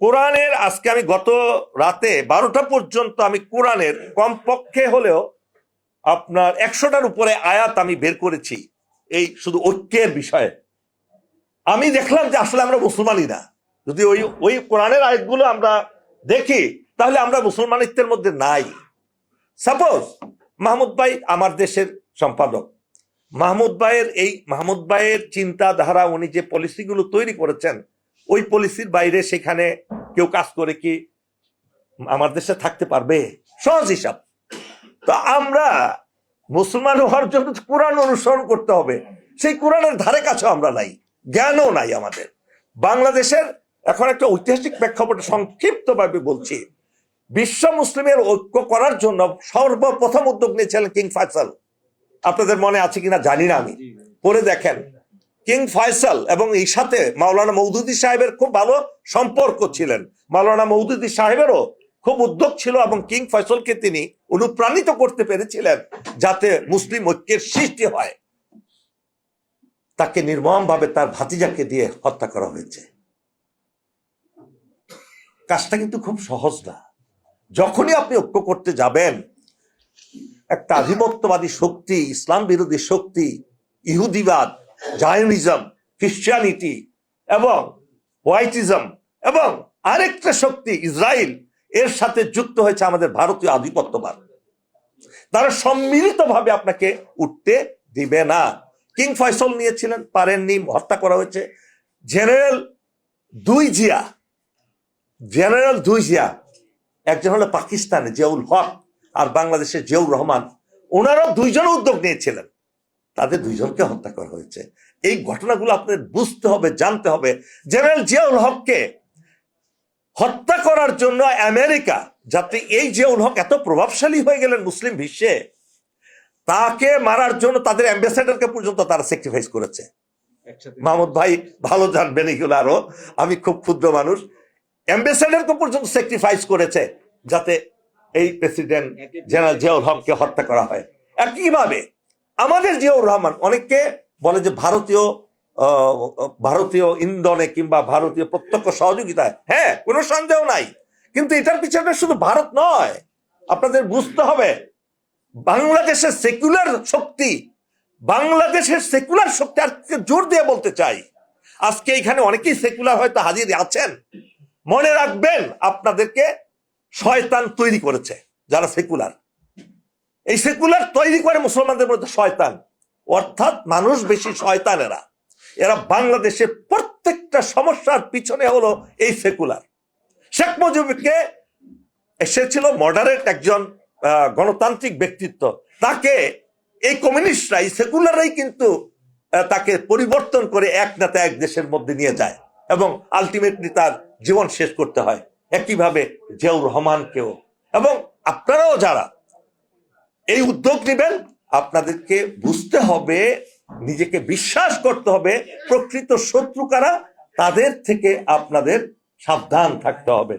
কোরআনের আজকে আমি গত রাতে 12টা পর্যন্ত আমি কোরআনের কমপক্ষে হলেও আপনার 100টার উপরে আয়াত আমি বের করেছি এই শুধু ঐক্যের বিষয়ে। আমি দেখলাম যে আসলে আমরা মুসলমানই না। যদি ওই ওই কোরআনের আয়াতগুলো আমরা দেখি তাহলে আমরা মুসলমানিত্বের মধ্যে নাই। সাপোজ মাহমুদ ভাই আমার দেশের সম্পাদক, মাহমুদ ভাইয়ের চিন্তাধারা, উনি যে পলিসিগুলো তৈরি করেছেন ওই পলিসির বাইরে সেখানে কেউ কাজ করে কি আমার দেশে থাকতে পারবে? সহজ হিসাব। তো আমরা মুসলমান হওয়ার জন্য কোরআন অনুসরণ করতে হবে, সেই কোরআনের ধারে কাছে আমরা নাই, জ্ঞানও নাই আমাদের। বাংলাদেশের এখন একটা ঐতিহাসিক প্রেক্ষাপটে সংক্ষিপ্ত ভাবে বলছি, বিশ্ব মুসলিমের ঐক্য করার জন্য সর্বপ্রথম উদ্যোগ নিয়েছিলেন কিং ফয়সাল। আপনাদের মনে আছে কিনা জানি না, আমি পড়ে দেখেন। কিং ফয়সাল এবং এই সাথে মাওলানা মওদুদী সাহেবের খুব ভালো সম্পর্ক ছিলেন। মাওলানা মওদুদী সাহেবেরও খুব উদ্যোগ ছিল এবং কিং ফয়সালকে তিনি অনুপ্রাণিত করতে পেরেছিলেন যাতে মুসলিম ঐক্যের সৃষ্টি হয়। তাকে নির্মমভাবে তার ভাতিজাকে দিয়ে হত্যা করা হয়েছে। কাজটা কিন্তু খুব সহজ না। যখনই আপনি ঐক্য করতে যাবেন, একটা আধিপত্যবাদী শক্তি, ইসলাম বিরোধী শক্তি, ইহুদিবাদ, জায়নিজম, খ্রিস্টানিটি এবং হোয়াইটিজম এবং আরেকটা শক্তি ইসরায়েল, এর সাথে যুক্ত হয়েছে আমাদের ভারতীয় আধিপত্যবাদ। তারা সম্মিলিতভাবে আপনাকে উঠতে দিবে না। কিং ফয়সাল নিয়েছিলেন, পারেননি, হত্যা করা হয়েছে। জেনারেল দুই জিয়া, একজন হলো পাকিস্তানে জিয়াউল হক আর বাংলাদেশের জিয়াউর রহমান, ওনারাও দুইজন উদ্যোগ নিয়েছিলেন, তাদের দুইজনকে হত্যা করা হয়েছে। এই ঘটনাগুলো আপনাদের বুঝতে হবে, জানতে হবে। জেনারেল জিয়াউল হককে হত্যা করার জন্য আমেরিকা, যাতে এই জিয়াউল হক এত প্রভাবশালী হয়ে গেলেন মুসলিম বিশ্বে, তাকে মারার জন্য তাদের অ্যাম্বাসেডারকে পর্যন্ত তারা স্যাক্রিফাইস করেছে। মাহমুদ ভাই ভালো জানবেন এগুলো, আরো আমি খুব ক্ষুদ্র মানুষ। অ্যাম্বাসেডারকে পর্যন্ত স্যাক্রিফাইস করেছে যাতে এই প্রেসিডেন্ট জেনারেল জিয়াউল হককে হত্যা করা হয়। একইভাবে আমাদের জিয়াউর রহমান, অনেককে বলে যে ভারতীয় ইন্ধনে কিংবা ভারতীয় প্রত্যক্ষ সহযোগিতায়, হ্যাঁ, কোনো সন্দেহ নাই, কিন্তু এটার পিছনে শুধু ভারত নয়। আপনাদের বুঝতে হবে বাংলাদেশের সেকুলার শক্তি, আর জোর দিয়ে বলতে চাই, আজকে এখানে অনেকেই সেকুলার হয়তো হাজির আছেন। মনে রাখবেন আপনাদেরকে শয়তান তৈরি করেছে যারা সেকুলার। এই সেকুলার তৈরি করে মুসলমানদের মধ্যে শয়তান, অর্থাৎ মানুষ বেশি শয়তানেরা। এরা বাংলাদেশের প্রত্যেকটা সমস্যার পিছনে হলো এই সেকুলার। শেখ মুজিবকে, সে ছিল মডারেট একজন গণতান্ত্রিক ব্যক্তিত্ব, তাকে এই কমিউনিস্টরা, এই সেকুলাররাই কিন্তু তাকে পরিবর্তন করে এক নেতা এক দেশের মধ্যে নিয়ে যায় এবং আলটিমেটলি তার জীবন শেষ করতে হয়। একইভাবে জিয়াউর রহমানকেও। এবং আপনারাও যারা এই উদ্যোগ নেবেন, আপনাদেরকে বুঝতে হবে, নিজেকে বিশ্বাস করতে হবে প্রকৃত শত্রু কারা, তাদের থেকে আপনাদের সাবধান থাকতে হবে।